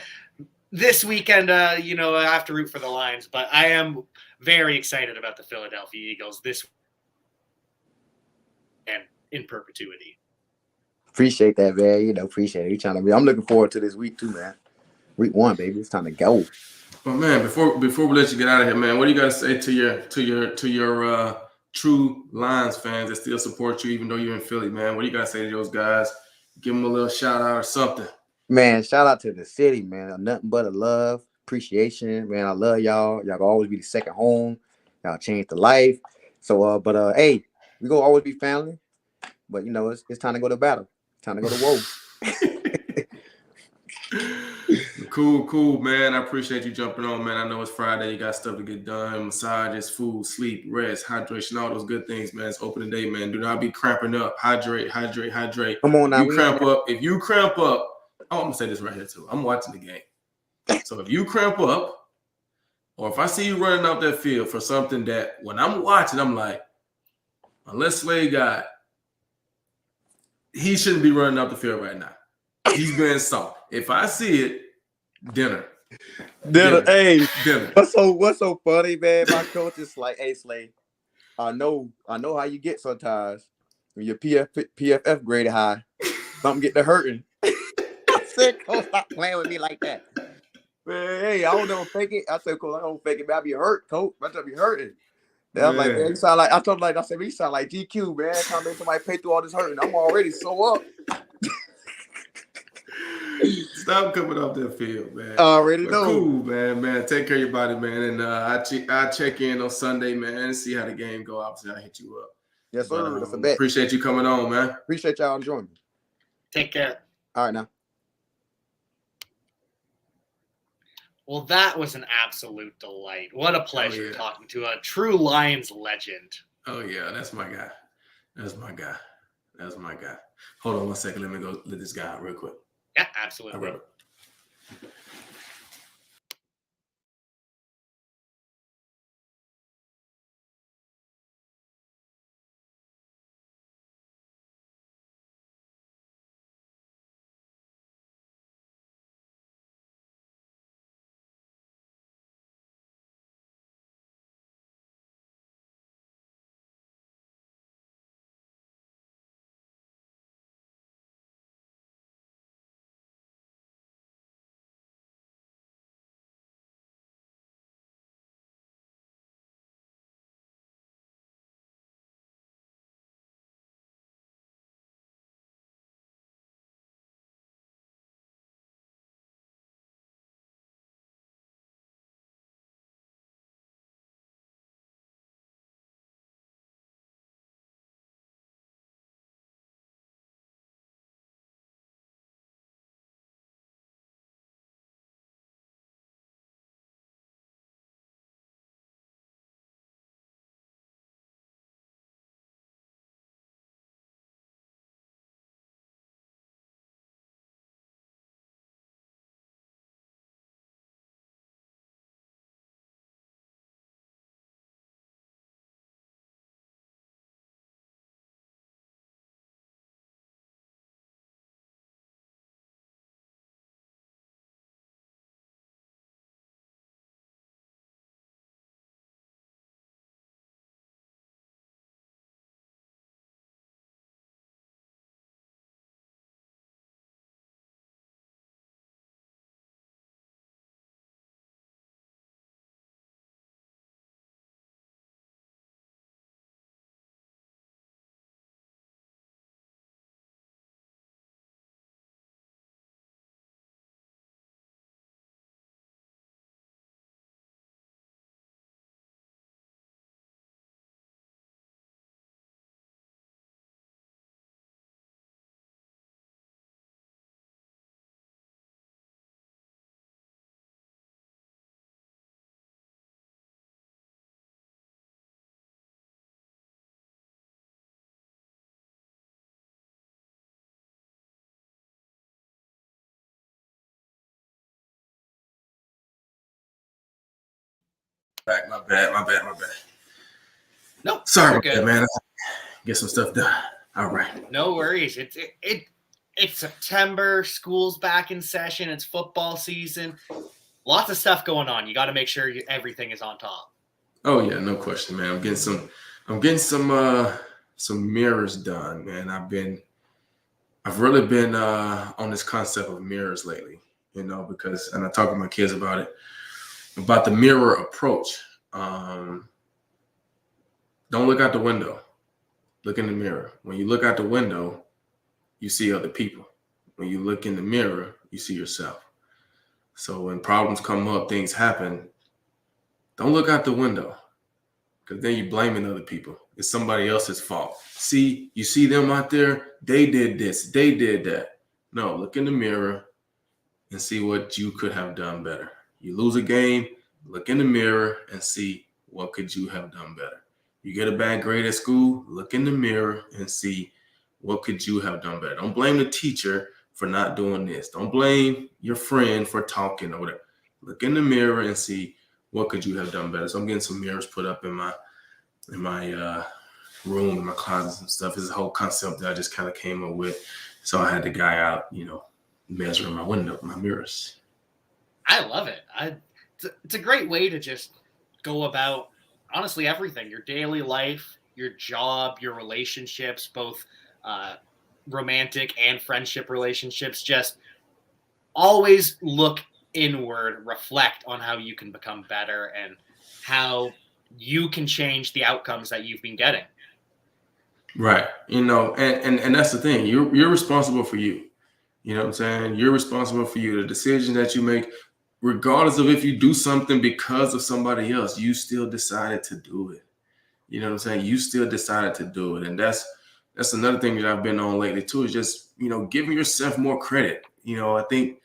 This weekend, I have to root for the Lions, but I am very excited about the Philadelphia Eagles this and in perpetuity. Appreciate that, man. Appreciate it. I'm looking forward to this week too, man. Week 1, baby. It's time to go. But man, before we let you get out of here, man, what do you got to say to your true Lions fans that still support you even though you're in Philly, man? What do you got to say to those guys? Give them a little shout out or something. Man, shout out to the city, man. Nothing but a love, appreciation, man. I love y'all. Y'all will always be the second home. Y'all changed the life. So, hey, we gonna always be family. But it's time to go to battle. It's time to go to war. Cool, man. I appreciate you jumping on, man. I know it's Friday. You got stuff to get done. Massages, food, sleep, rest, hydration, all those good things, man. It's opening day, man. Do not be cramping up. Hydrate. Come on now. If you cramp up, I'm going to say this right here, too. I'm watching the game. So if you cramp up, or if I see you running out that field for something that when I'm watching, I'm like, unless Slade got, he shouldn't be running out the field right now. He's being soft. If I see it, dinner. Hey, dinner. What's so funny, man? My coach is like, hey, Slade, I know how you get sometimes when your PFF graded high. Something get to hurting. I said, Coach, stop playing with me like that. Man, hey, I don't know fake it. I said, Coach, I don't fake it, man. I be hurt, Coach. I be hurting. I'm like, man, you sound like, I told him, like, I said, you sound like GQ, man. Trying to make somebody pay through all this hurting. I'm already so up. Stop coming off that field, man. I already know. Cool, man. Take care of your body, man. And I check in on Sunday, man, and see how the game go. Obviously, I'll hit you up. Yes, sir. That's a bet. Appreciate you coming on, man. Appreciate y'all joining me. Take care. All right, now. Well, that was an absolute delight. What a pleasure talking to a true Lions legend. Oh, yeah. That's my guy. Hold on one second. Let me go let this guy out real quick. Yeah, absolutely. My bad. Nope. Sorry you're about that, good. man. Get some stuff done. All right. No worries. It's September. School's back in session. It's football season. Lots of stuff going on. You got to make sure everything is on top. Oh yeah, no question, man. I'm getting some mirrors done, man. I've really been on this concept of mirrors lately, because and I talk with my kids about the mirror approach. Don't look out the window. Look in the mirror. When you look out the window, you see other people. When you look in the mirror, you see yourself. So when problems come up, things happen, don't look out the window, because then you're blaming other people. It's somebody else's fault. See, you see them out there, they did this, they did that. No, look in the mirror and see what you could have done better. You lose a game, look in the mirror and see what could you have done better. You get a bad grade at school, look in the mirror and see what could you have done better. Don't blame the teacher for not doing this. Don't blame your friend for talking or whatever. Look in the mirror and see what could you have done better. So I'm getting some mirrors put up in my room, in my closets and stuff. It's a whole concept that I just kind of came up with. So I had the guy out, measuring my window, my mirrors. I love it. It's a great way to just go about, honestly, everything. Your daily life, your job, your relationships, both romantic and friendship relationships. Just always look inward, reflect on how you can become better and how you can change the outcomes that you've been getting. Right. And that's the thing. You're responsible for you. You know what I'm saying? You're responsible for you. The decision that you make, regardless of if you do something because of somebody else, you still decided to do it. You know what I'm saying? You still decided to do it. And that's another thing that I've been on lately too, is just, giving yourself more credit. I think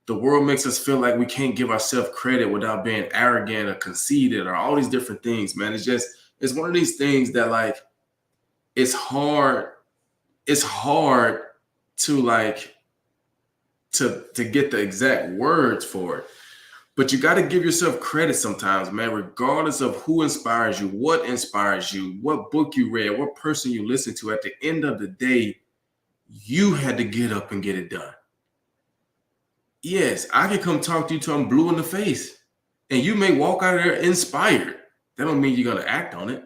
the world makes us feel like we can't give ourselves credit without being arrogant or conceited or all these different things, man. It's one of these things that, like, it's hard to to get the exact words for it. But you got to give yourself credit sometimes, man, regardless of who inspires you, what book you read, what person you listen to. At the end of the day, you had to get up and get it done. Yes, I can come talk to you till I'm blue in the face, and you may walk out of there inspired. That don't mean you're going to act on it,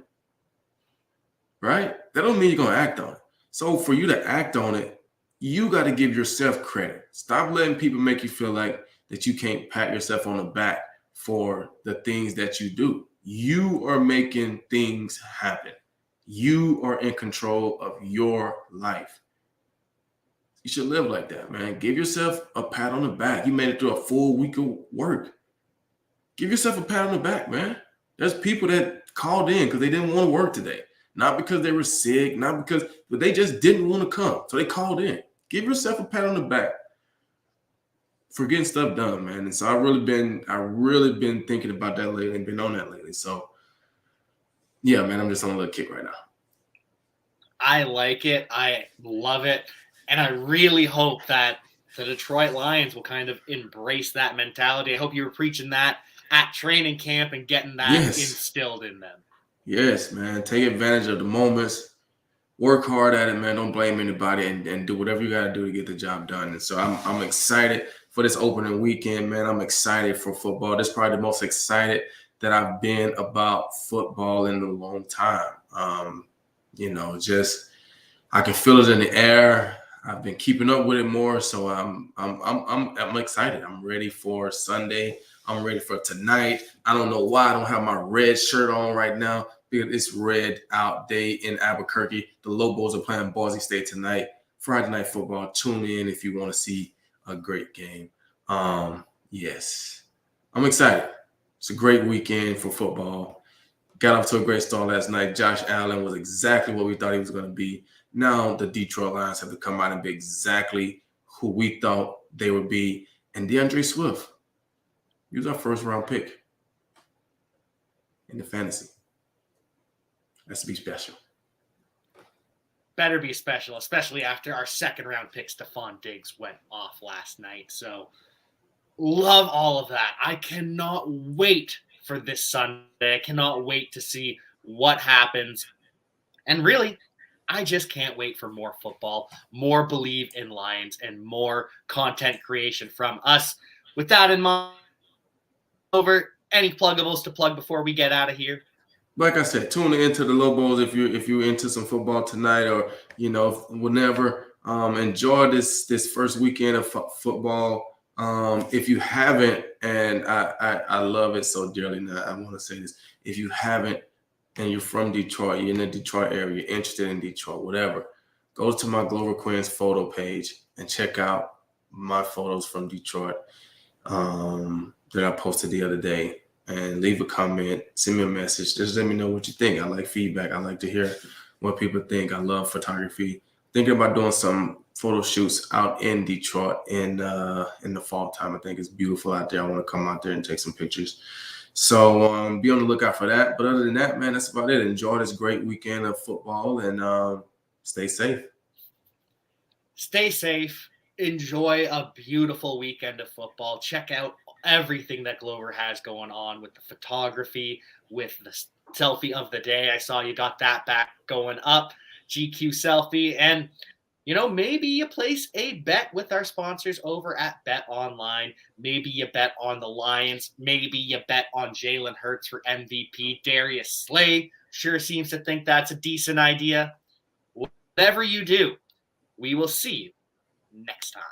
right? That don't mean you're going to act on it. So for you to act on it, you got to give yourself credit. Stop letting people make you feel like that you can't pat yourself on the back for the things that you do. You are making things happen. You are in control of your life. You should live like that, man. Give yourself a pat on the back. You made it through a full week of work. Give yourself a pat on the back, man. There's people that called in because they didn't want to work today. Not because they were sick, but they just didn't want to come. So they called in. Give yourself a pat on the back for getting stuff done, man. And so I really been thinking about that lately and been on that lately. So yeah, man, I'm just on a little kick right now. I like it. I love it. And I really hope that the Detroit Lions will kind of embrace that mentality. I hope you were preaching that at training camp and getting that instilled in them. Yes, man. Take advantage of the moments. Work hard at it, man. Don't blame anybody and do whatever you got to do to get the job done. And so I'm excited for this opening weekend, man. I'm excited for football. This is probably the most excited that I've been about football in a long time. I can feel it in the air. I've been keeping up with it more, so I'm excited. I'm ready for Sunday. I'm ready for tonight. I don't know why I don't have my red shirt on right now, because it's red out day in Albuquerque. The Lobos are playing Boise State tonight. Friday Night Football. Tune in if you want to see a great game. Yes, I'm excited. It's a great weekend for football. Got off to a great start last night. Josh Allen was exactly what we thought he was going to be. Now the Detroit Lions have to come out and be exactly who we thought they would be. And DeAndre Swift, he was our first-round pick in the fantasy. That's to be special. Better be special, especially after our second-round pick, Stephon Diggs, went off last night. So love all of that. I cannot wait for this Sunday. I cannot wait to see what happens. And really, I just can't wait for more football, more Bleav in Lions, and more content creation from us. With that in mind, over any pluggables to plug before we get out of here? Like I said, tune into the Lobos if you're into some football tonight, or whenever. Enjoy this first weekend of football. If you haven't, and I love it so dearly. Now I want to say this: if you haven't, and you're from Detroit, you're in the Detroit area, you're interested in Detroit, whatever, go to my Glover Queen's photo page and check out my photos from Detroit that I posted the other day. And leave a comment, send me a message. Just let me know what you think. I like feedback. I like to hear what people think. I love photography. Thinking about doing some photo shoots out in Detroit in the fall time. I think it's beautiful out there. I want to come out there and take some pictures. So be on the lookout for that. But other than that, man, that's about it. Enjoy this great weekend of football and stay safe. Stay safe. Enjoy a beautiful weekend of football. Check out everything that Glover has going on with the photography, with the selfie of the day. I saw you got that back going up, GQ selfie. And, maybe you place a bet with our sponsors over at Bet Online. Maybe you bet on the Lions. Maybe you bet on Jalen Hurts for MVP. Darius Slay sure seems to think that's a decent idea. Whatever you do, we will see you next time.